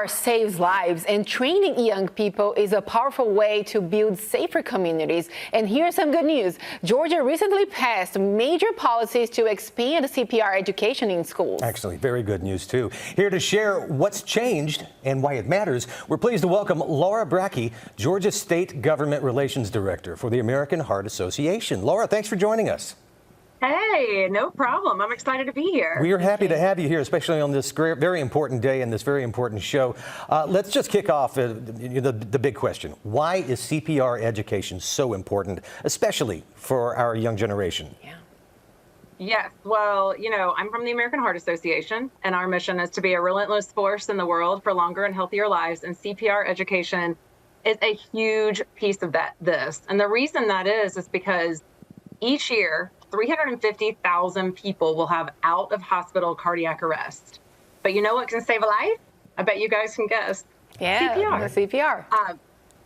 Saves lives, and training young people is a powerful way to build safer communities. And here's some good news. Georgia recently passed major policies to expand CPR education in schools. Actually, very good news, too. Here to share what's changed and why it matters, we're pleased to welcome Laura Bracci, Georgia State Government Relations Director for the American Heart Association. Laura, thanks for joining us. Hey, no problem. I'm excited to be here. We are happy to have you here, especially on this very important day and this very important show. Let's just kick off the big question. Why is CPR education so important, especially for our young generation? Yes, well, I'm from the American Heart Association, and our mission is to be a relentless force in the world for longer and healthier lives, and CPR education is a huge piece of this. And the reason that is because each year, 350,000 people will have out-of-hospital cardiac arrest. But you know what can save a life? I bet you guys can guess. Yeah, CPR.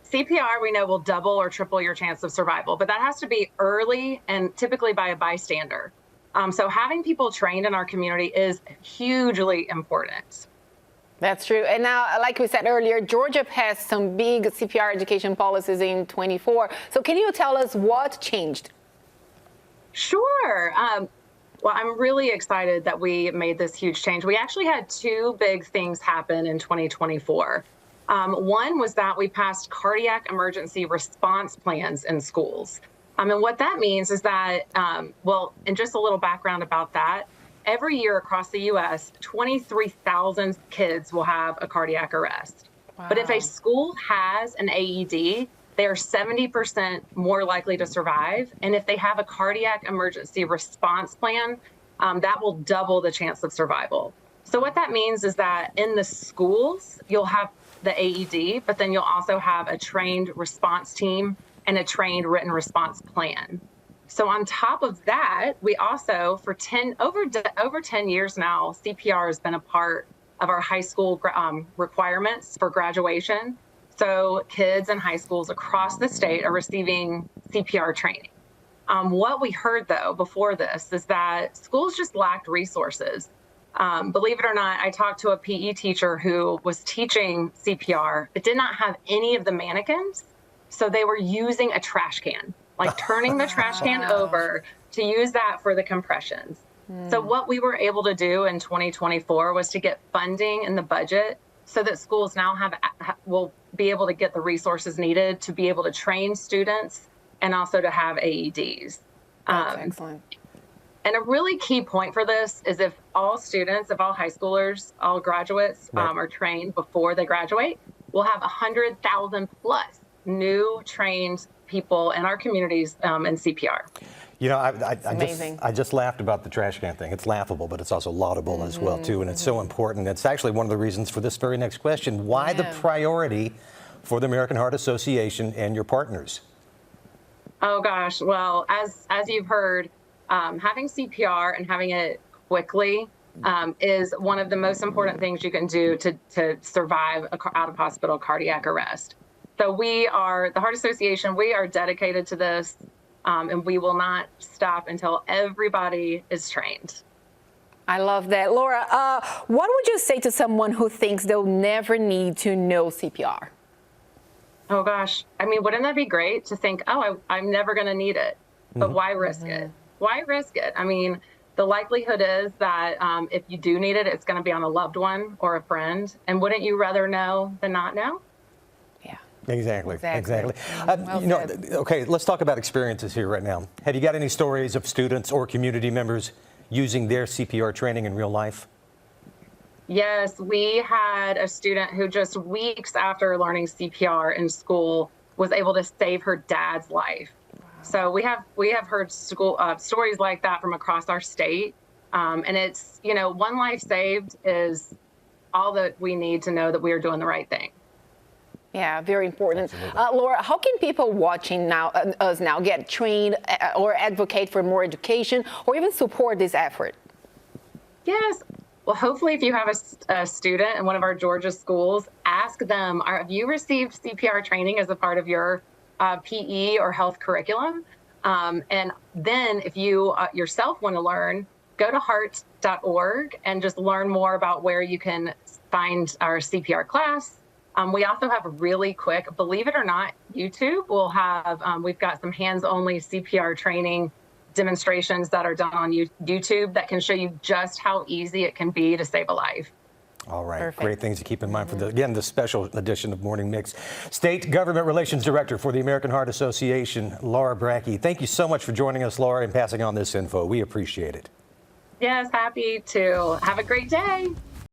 CPR, we know, will double or triple your chance of survival, but that has to be early and typically by a bystander. So having people trained in our community is hugely important. That's true. And now, like we said earlier, Georgia passed some big CPR education policies in 24. So can you tell us what changed? Sure. Well, I'm really excited that we made this huge change. We actually had two big things happen in 2024. One was that we passed cardiac emergency response plans in schools. And what that means is that, and just a little background about that, every year across the U.S., 23,000 kids will have a cardiac arrest. Wow. But if a school has an AED, they are 70% more likely to survive. And if they have a cardiac emergency response plan, that will double the chance of survival. So what that means is that in the schools, you'll have the AED, but then you'll also have a trained response team and a trained written response plan. So on top of that, we also, for over 10 years now, CPR has been a part of our high school requirements for graduation. So kids in high schools across the state are receiving CPR training. What we heard, though, before this is that schools just lacked resources. Believe it or not, I talked to a PE teacher who was teaching CPR, but did not have any of the mannequins. So they were using a trash can, like turning the trash can over to use that for the compressions. So what we were able to do in 2024 was to get funding in the budget so that schools now will be able to get the resources needed to be able to train students and also to have AEDs. That's excellent. And a really key point for this is if all students, if all high schoolers, all graduates are trained before they graduate, we'll have 100,000 plus new trained people in our communities in CPR. You know, I just laughed about the trash can thing. It's laughable, but it's also laudable as well, too. And it's so important. It's actually one of the reasons for this very next question. Why the priority for the American Heart Association and your partners? Oh, gosh. Well, as you've heard, having CPR and having it quickly is one of the most important things you can do to survive out-of-hospital cardiac arrest. So the Heart Association, we are dedicated to this. And we will not stop until everybody is trained. I love that. Laura, what would you say to someone who thinks they'll never need to know CPR? Oh, gosh. I mean, wouldn't that be great to think, I'm never going to need it, but why risk it? Why risk it? I mean, the likelihood is that if you do need it, it's going to be on a loved one or a friend. And wouldn't you rather know than not know? Exactly. Well okay, let's talk about experiences here right now. Have you got any stories of students or community members using their CPR training in real life? Yes, we had a student who just weeks after learning CPR in school was able to save her dad's life. Wow. So we have heard stories like that from across our state. And it's, one life saved is all that we need to know that we are doing the right thing. Yeah, very important. Laura, how can people watching us now get trained or advocate for more education or even support this effort? Yes. Well, hopefully if you have a student in one of our Georgia schools, ask them, have you received CPR training as a part of your PE or health curriculum? And then if you yourself want to learn, go to heart.org and just learn more about where you can find our CPR class. We also have really quick, believe it or not, YouTube will have, we've got some hands-only CPR training demonstrations that are done on YouTube that can show you just how easy it can be to save a life. All right, Perfect. Great things to keep in mind for, again, the special edition of Morning Mix. State Government Relations Director for the American Heart Association, Laura Bracci. Thank you so much for joining us, Laura, and passing on this info. We appreciate it. Yes, happy to. Have a great day.